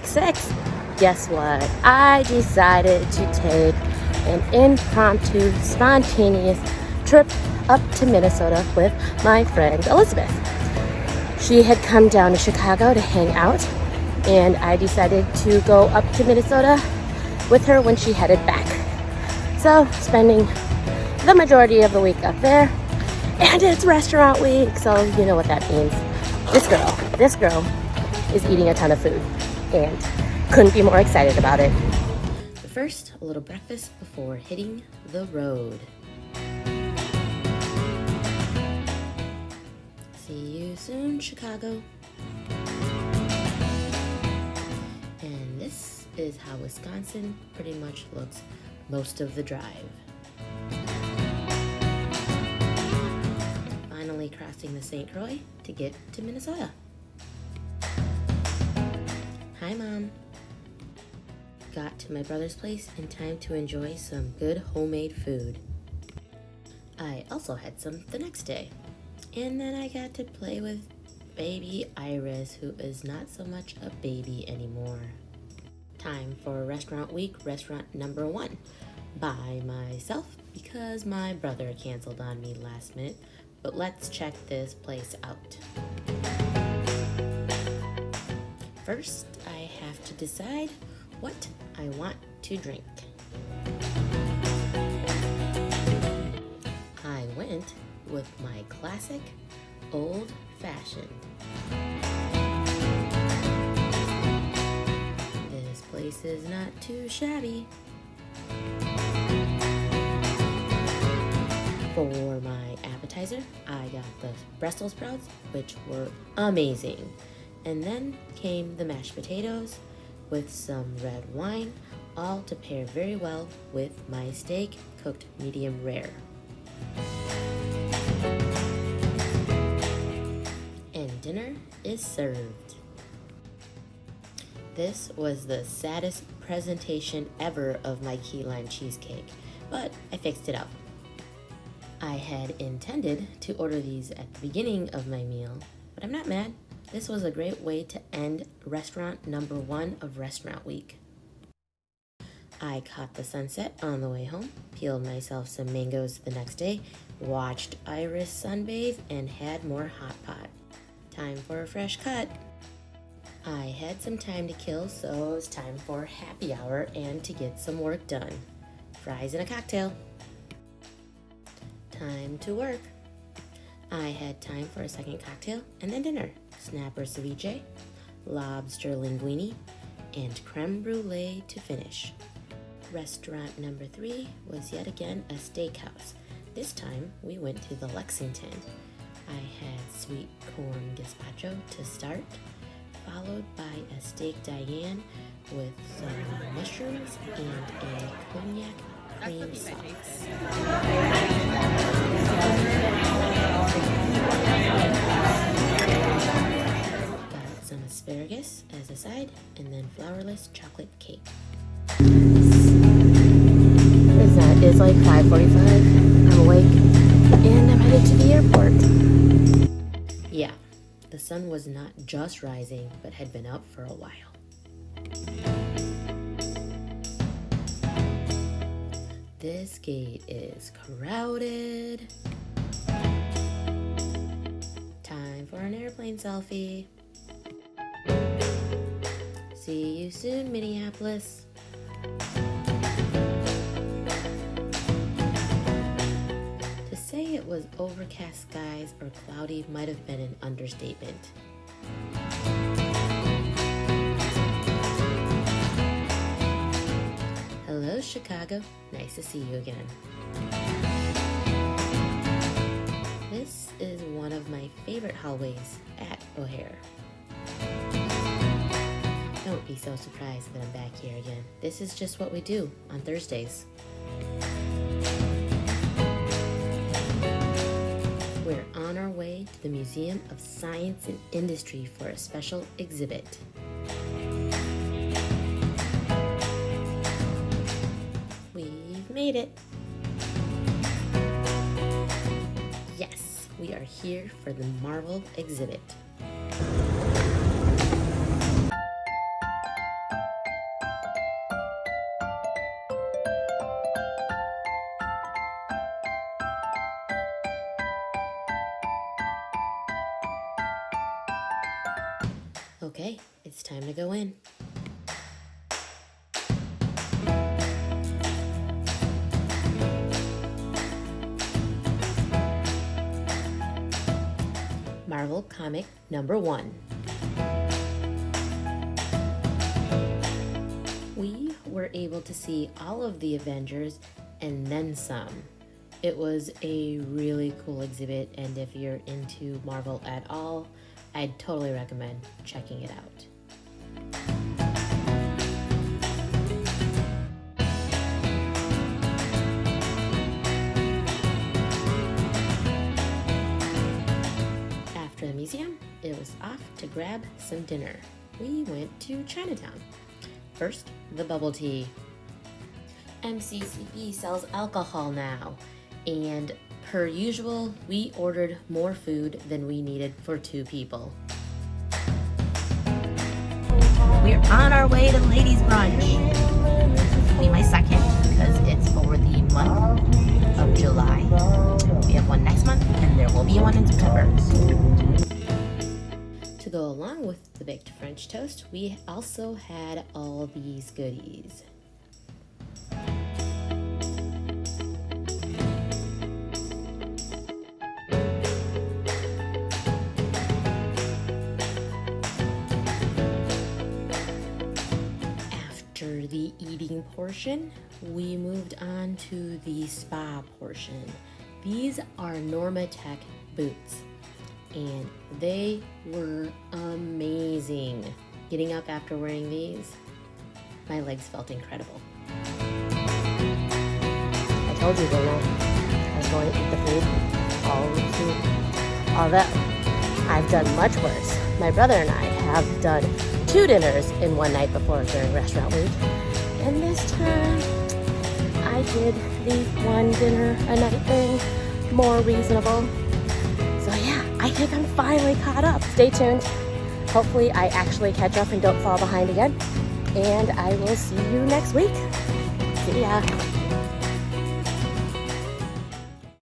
week 6, guess what? I decided to take an impromptu, spontaneous trip up to Minnesota with my friend Elizabeth. She had come down to Chicago to hang out, and I decided to go up to Minnesota with her when she headed back. So, spending the majority of the week up there, and it's restaurant week, so you know what that means. This girl is eating a ton of food, and couldn't be more excited about it. But first, a little breakfast before hitting the road. See you soon, Chicago. And this is how Wisconsin pretty much looks most of the drive. Finally crossing the St. Croix to get to Minnesota. Hi, Mom. Got to my brother's place in time to enjoy some good homemade food. I also had some the next day. And then I got to play with baby Iris, who is not so much a baby anymore. Time for restaurant week, restaurant number 1. By myself, because my brother canceled on me last minute. But let's check this place out. First, I have to decide what I want to drink. I went with my classic old fashioned. This place is not too shabby. For my appetizer, I got the Brussels sprouts, which were amazing. And then came the mashed potatoes with some red wine, all to pair very well with my steak cooked medium rare. And dinner is served. This was the saddest presentation ever of my key lime cheesecake, but I fixed it up. I had intended to order these at the beginning of my meal, but I'm not mad. This was a great way to end restaurant number 1 of restaurant week. I caught the sunset on the way home, peeled myself some mangoes the next day, watched Iris sunbathe, and had more hot pot. Time for a fresh cut. I had some time to kill, so it was time for happy hour and to get some work done. Fries and a cocktail. Time to work. I had time for a second cocktail and then dinner. Snapper ceviche, lobster linguine, and creme brulee to finish. Restaurant number 3 was yet again a steakhouse. This time we went to the Lexington. I had sweet corn gazpacho to start, followed by a steak Diane with some mushrooms and a cognac cream sauce. Got some asparagus as a side, and then flourless chocolate cake. It's like 5:45. I'm awake, and I'm headed to the airport. Yeah, the sun was not just rising, but had been up for a while. This gate is crowded. Time for an airplane selfie. See you soon, Minneapolis. To say it was overcast skies or cloudy might have been an understatement. Hello, Chicago. Nice to see you again. This is one of my favorite hallways at O'Hare. Don't be so surprised that I'm back here again. This is just what we do on Thursdays. We're on our way to the Museum of Science and Industry for a special exhibit. We've made it. Yes, we are here for the Marvel exhibit. Okay, it's time to go in. Marvel Comic number 1. We were able to see all of the Avengers and then some. It was a really cool exhibit, and if you're into Marvel at all, I'd totally recommend checking it out. After the museum, it was off to grab some dinner. We went to Chinatown. First, the bubble tea. MCCB sells alcohol now, and per usual, we ordered more food than we needed for 2 people. We're on our way to ladies' brunch. This will be my second because it's for the month of July. We have one next month, and there will be one in September. To go along with the baked French toast, we also had all these goodies. After the eating portion, we moved on to the spa portion. These are Normatec boots, and they were amazing. Getting up after wearing these, my legs felt incredible. I told you, didn't I was going to eat the food, all of the food. Although, I've done much worse. My brother and I have done 2 dinners in one night before during restaurant week. And this time, I did the 1 dinner a night thing more reasonable. So yeah, I think I'm finally caught up. Stay tuned. Hopefully I actually catch up and don't fall behind again. And I will see you next week. See ya.